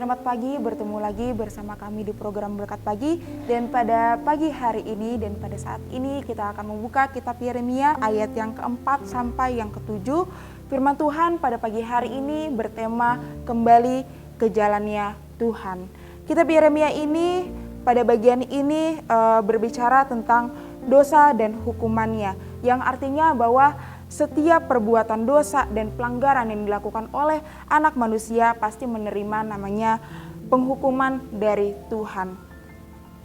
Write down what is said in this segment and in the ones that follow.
Selamat pagi, bertemu lagi bersama kami di program Berkat Pagi. Dan pada pagi hari ini dan pada saat ini kita akan membuka kitab Yeremia ayat yang keempat sampai yang ketujuh. Firman Tuhan pada pagi hari ini bertema kembali ke jalannya Tuhan. Kitab Yeremia ini pada bagian ini berbicara tentang dosa dan hukumannya, yang artinya bahwa setiap perbuatan dosa dan pelanggaran yang dilakukan oleh anak manusia pasti menerima namanya penghukuman dari Tuhan.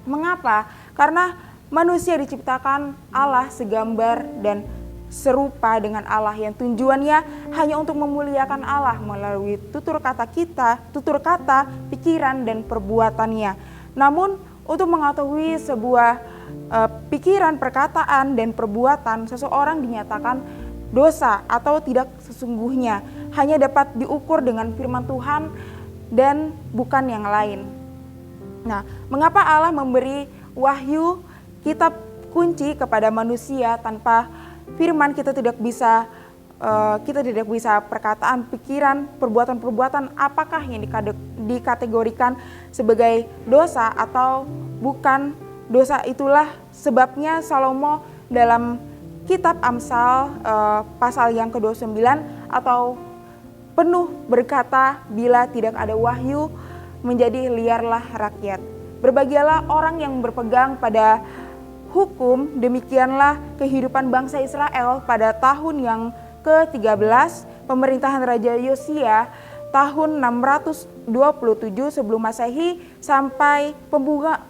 Mengapa? Karena manusia diciptakan Allah segambar dan serupa dengan Allah, yang tujuannya hanya untuk memuliakan Allah melalui tutur kata kita, tutur kata, pikiran dan perbuatannya. Namun untuk mengetahui sebuah pikiran, perkataan dan perbuatan seseorang dinyatakan dosa atau tidak sesungguhnya hanya dapat diukur dengan firman Tuhan dan bukan yang lain. Nah, mengapa Allah memberi wahyu kitab kunci kepada manusia? Tanpa firman kita tidak bisa perkataan, pikiran, perbuatan-perbuatan apakah yang dikategorikan sebagai dosa atau bukan dosa. Itulah sebabnya Salomo dalam kitab Amsal pasal yang ke-29 atau penuh berkata, bila tidak ada wahyu menjadi liarlah rakyat. Berbahagialah orang yang berpegang pada hukum, demikianlah kehidupan bangsa Israel pada tahun yang ke-13 pemerintahan Raja Yosia tahun 627 sebelum Masehi sampai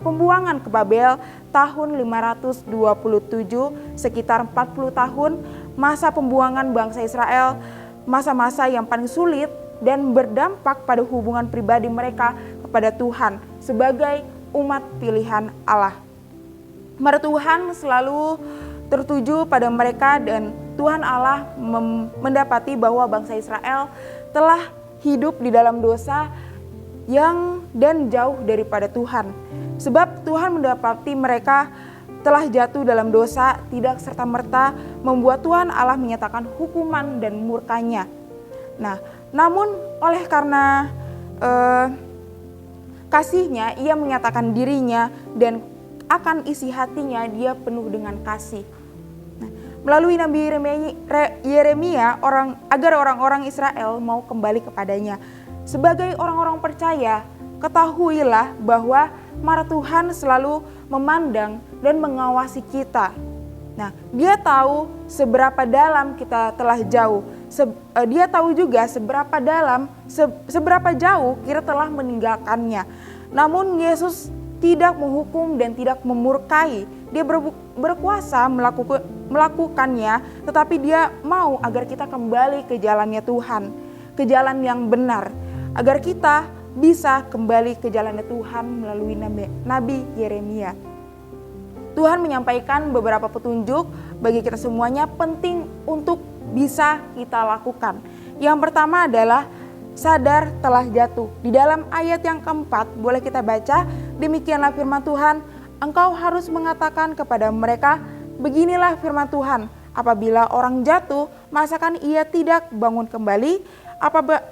pembuangan ke Babel tahun 527, sekitar 40 tahun masa pembuangan bangsa Israel, masa-masa yang paling sulit dan berdampak pada hubungan pribadi mereka kepada Tuhan sebagai umat pilihan Allah. Mata Tuhan selalu tertuju pada mereka dan Tuhan Allah mendapati bahwa bangsa Israel telah hidup di dalam dosa dan jauh daripada Tuhan. Sebab Tuhan mendapati mereka telah jatuh dalam dosa, tidak serta-merta membuat Tuhan Allah menyatakan hukuman dan murkanya. Nah, namun oleh karena kasihnya, ia menyatakan dirinya dan akan isi hatinya dia penuh dengan kasih. Nah, melalui Nabi Yeremia agar orang-orang Israel mau kembali kepadanya. Sebagai orang-orang percaya, ketahuilah bahwa mata Tuhan selalu memandang dan mengawasi kita. Nah, dia tahu seberapa dalam kita telah jauh. Dia tahu juga seberapa jauh kita telah meninggalkannya. Namun Yesus tidak menghukum dan tidak memurkai. Dia berkuasa melakukannya, tetapi dia mau agar kita kembali ke jalannya Tuhan, ke jalan yang benar, agar kita bisa kembali ke jalannya Tuhan melalui Nabi Yeremia. Tuhan menyampaikan beberapa petunjuk bagi kita semuanya penting untuk bisa kita lakukan. Yang pertama adalah sadar telah jatuh. Di dalam ayat yang keempat boleh kita baca, demikianlah firman Tuhan, engkau harus mengatakan kepada mereka, beginilah firman Tuhan, apabila orang jatuh, masakan ia tidak bangun kembali?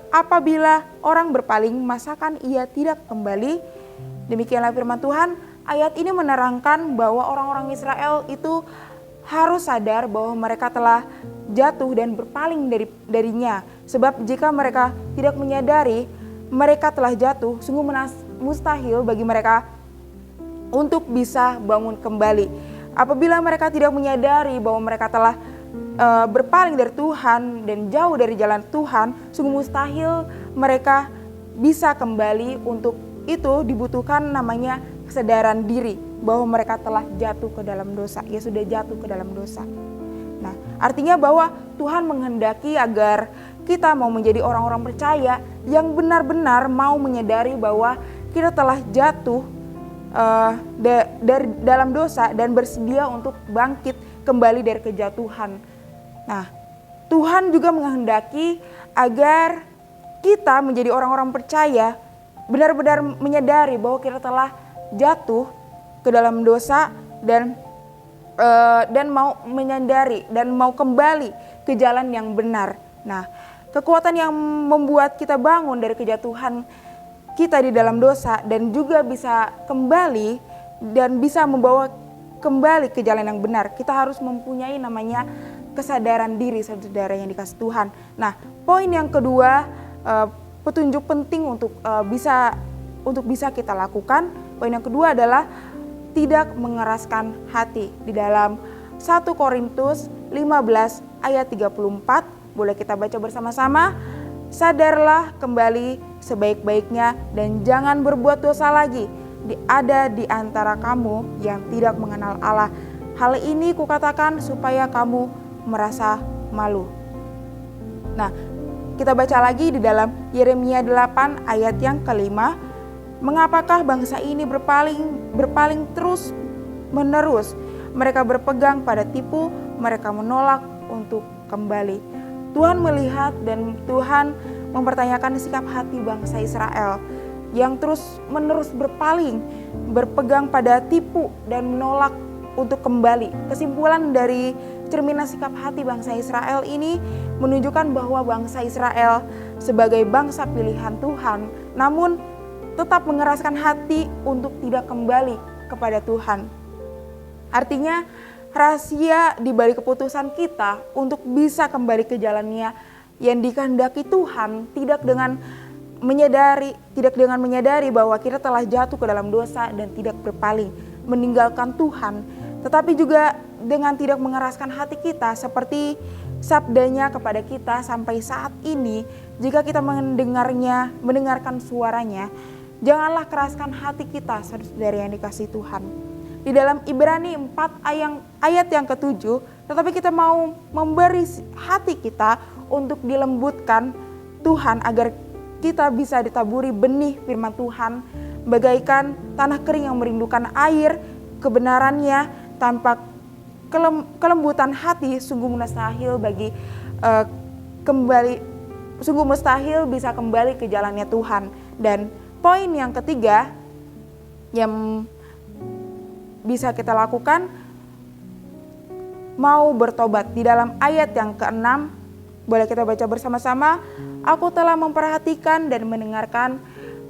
Apabila orang berpaling, masakan ia tidak kembali? Demikianlah firman Tuhan. Ayat ini menerangkan bahwa orang-orang Israel itu harus sadar bahwa mereka telah jatuh dan berpaling darinya. Sebab jika mereka tidak menyadari mereka telah jatuh, sungguh mustahil bagi mereka untuk bisa bangun kembali. Apabila mereka tidak menyadari bahwa mereka telah berpaling dari Tuhan dan jauh dari jalan Tuhan, sungguh mustahil mereka bisa kembali. Untuk itu dibutuhkan namanya kesadaran diri bahwa mereka telah jatuh ke dalam dosa. Ya, sudah jatuh ke dalam dosa. Nah, artinya bahwa Tuhan menghendaki agar kita mau menjadi orang-orang percaya yang benar-benar mau menyadari bahwa kita telah jatuh dari dalam dosa dan bersedia untuk bangkit kembali dari kejatuhan. Nah, Tuhan juga menghendaki agar kita menjadi orang-orang percaya benar-benar menyadari bahwa kita telah jatuh ke dalam dosa dan mau menyadari dan mau kembali ke jalan yang benar. Nah, kekuatan yang membuat kita bangun dari kejatuhan kita di dalam dosa dan juga bisa kembali dan bisa membawa kembali ke jalan yang benar, kita harus mempunyai namanya kesadaran diri, saudara yang dikasih Tuhan. Nah, poin yang kedua, petunjuk penting untuk bisa kita lakukan. Poin yang kedua adalah tidak mengeraskan hati. Di dalam 1 Korintus 15 ayat 34, boleh kita baca bersama-sama. Sadarlah kembali sebaik-baiknya dan jangan berbuat dosa lagi. Ada di antara kamu yang tidak mengenal Allah. Hal ini kukatakan supaya kamu merasa malu. Nah, kita baca lagi di dalam Yeremia 8 ayat yang kelima. Mengapakah bangsa ini berpaling terus menerus? Mereka berpegang pada tipu, mereka menolak untuk kembali. Tuhan melihat dan Tuhan mempertanyakan sikap hati bangsa Israel yang terus menerus berpegang pada tipu dan menolak untuk kembali. Kesimpulan dari cerminan sikap hati bangsa Israel ini menunjukkan bahwa bangsa Israel sebagai bangsa pilihan Tuhan, namun tetap mengeraskan hati untuk tidak kembali kepada Tuhan. Artinya rahasia di balik keputusan kita untuk bisa kembali ke jalannya yang dikehendaki Tuhan tidak dengan menyadari bahwa kita telah jatuh ke dalam dosa dan tidak berpaling meninggalkan Tuhan, tetapi juga dengan tidak mengeraskan hati kita seperti sabdanya kepada kita sampai saat ini. Jika kita mendengarkan suaranya, janganlah keraskan hati kita, saudara yang dikasihi Tuhan. Di dalam Ibrani 4 ayat yang ke-7, tetapi kita mau memberi hati kita untuk dilembutkan Tuhan agar kita bisa ditaburi benih firman Tuhan bagaikan tanah kering yang merindukan air kebenarannya. Tanpa kelembutan hati sungguh mustahil sungguh mustahil bisa kembali ke jalannya Tuhan. Dan poin yang ketiga yang bisa kita lakukan, mau bertobat. Di dalam ayat yang ke-6, boleh kita baca bersama-sama. Aku telah memperhatikan dan mendengarkan,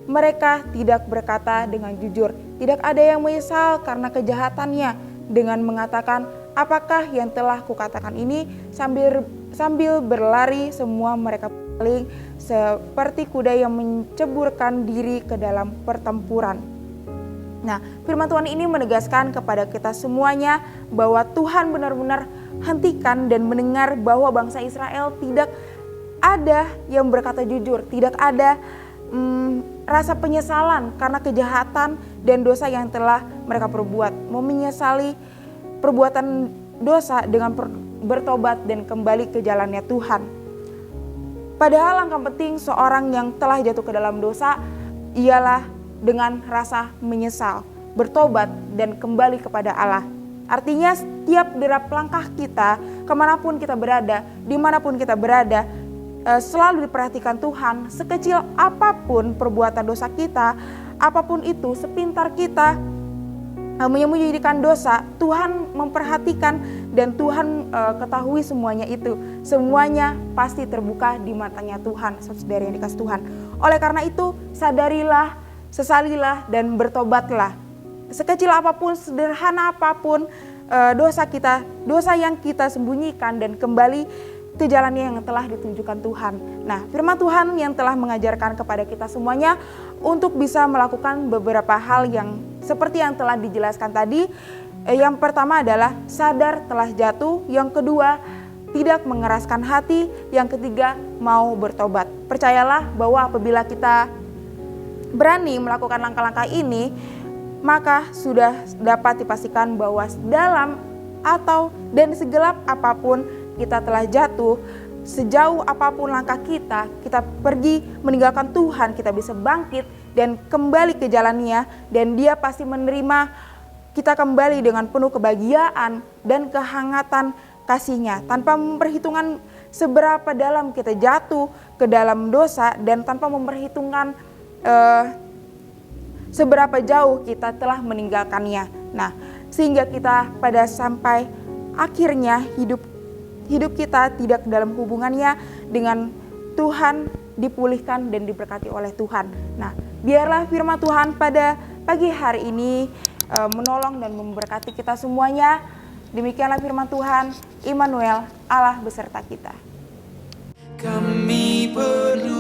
mereka tidak berkata dengan jujur. Tidak ada yang menyesal karena kejahatannya dengan mengatakan, apakah yang telah kukatakan ini? Sambil berlari semua mereka paling seperti kuda yang menceburkan diri ke dalam pertempuran. Nah, firman Tuhan ini menegaskan kepada kita semuanya bahwa Tuhan benar-benar hentikan dan mendengar bahwa bangsa Israel tidak ada yang berkata jujur, tidak ada rasa penyesalan karena kejahatan dan dosa yang telah mereka perbuat. Mau menyesali perbuatan dosa dengan bertobat dan kembali ke jalannya Tuhan. Padahal langkah penting seorang yang telah jatuh ke dalam dosa ialah dengan rasa menyesal, bertobat dan kembali kepada Allah. Artinya setiap derap langkah kita, kemanapun kita berada, dimanapun kita berada, selalu diperhatikan Tuhan. Sekecil apapun perbuatan dosa kita, apapun itu, sepintar kita menyembunyikan dosa, Tuhan memperhatikan dan Tuhan ketahui semuanya itu. Semuanya pasti terbuka di matanya Tuhan, saudara yang dikasih Tuhan. Oleh karena itu, sadarilah, sesalilah dan bertobatlah. Sekecil apapun, sederhana apapun dosa kita, dosa yang kita sembunyikan, dan kembali ke jalannya yang telah ditunjukkan Tuhan. Nah, firman Tuhan yang telah mengajarkan kepada kita semuanya untuk bisa melakukan beberapa hal yang seperti yang telah dijelaskan tadi. Yang pertama adalah sadar telah jatuh, yang kedua tidak mengeraskan hati, yang ketiga mau bertobat. Percayalah bahwa apabila kita berani melakukan langkah-langkah ini, maka sudah dapat dipastikan bahwa dalam dan segelap apapun kita telah jatuh, sejauh apapun langkah kita pergi meninggalkan Tuhan, kita bisa bangkit dan kembali ke jalannya, dan Dia pasti menerima kita kembali dengan penuh kebahagiaan dan kehangatan kasih-Nya, tanpa memperhitungkan seberapa dalam kita jatuh ke dalam dosa dan tanpa memperhitungkan seberapa jauh kita telah meninggalkannya. Nah, sehingga kita pada sampai akhirnya hidup kita tidak dalam hubungannya dengan Tuhan dipulihkan dan diberkati oleh Tuhan. Nah, biarlah firman Tuhan pada pagi hari ini menolong dan memberkati kita semuanya. Demikianlah firman Tuhan, Immanuel, Allah beserta kita. Kami perlu